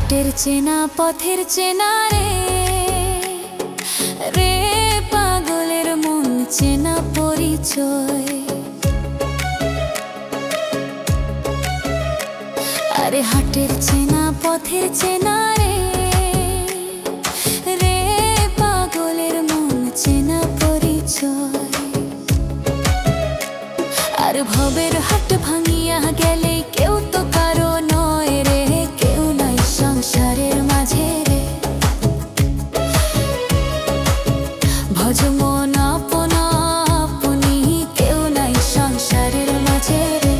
হাটের চেনা পথের চেনা রে রে পাগলের মন চেনা পরিচয়। আরে হাটের চেনা পথের চেনা রে রে পাগলের মন চেনা পরিচয়। আর ভবের হাট ভাঙিয়া গেলে কেউ তো কারো নয় রে, কেউ নাই সংসারের মাঝে রে। ভজ মন আপনা আপনি, কেউ নাই সংসারের মাঝে রে।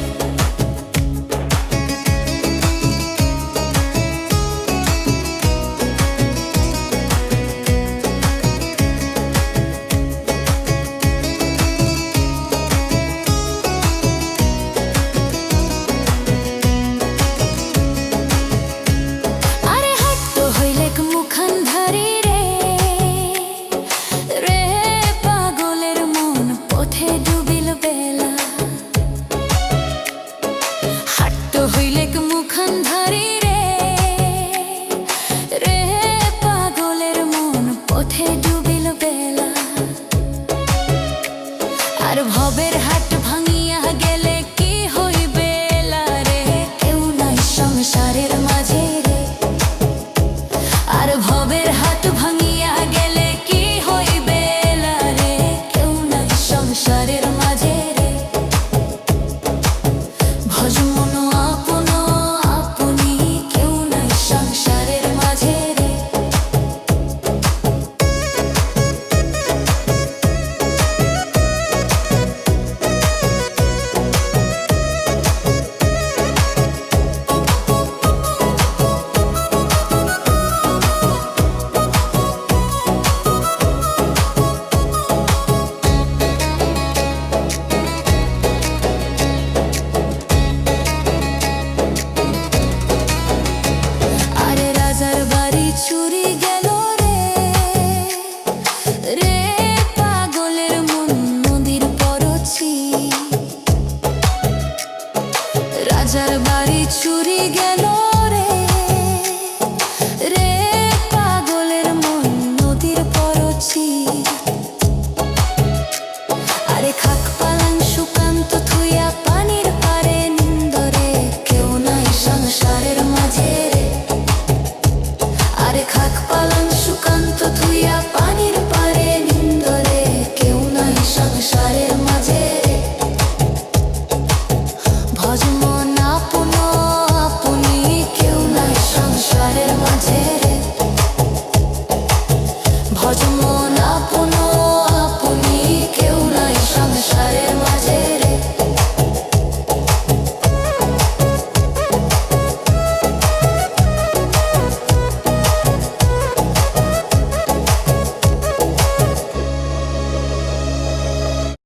আর ভবের হাট ভাঙিয়া গেলে কি হইবে রে, কেউ নাই সংসারের মাঝে রে। আর ভবের হাট ভাঙিয়া গেলে কি হইবে রে, কেউ নাই সংসারের মাঝে রে। ভজ মন আপনা আপনি, কেউ নাই সংসারের মাঝে রে। চুরি গেল রে রে পাগলের মন নদীর পরছি। রাজার বাড়ি চুরি গেল রে রে পাগলের মন নদীর পরছি। আরে খাক পালাং সুকান্ত থুইয়া পানির পারে নিন্দরে, কেউ নাই সংসারের মাঝে রে। আরে খাক পালাং সুকান্ত থুইয়া পানির পারে নিন্দরে, কেউ নাই সংসারের মাঝে রে। ভজ মন আপনা আপনি, কেউ নাই সংসারের মাঝে।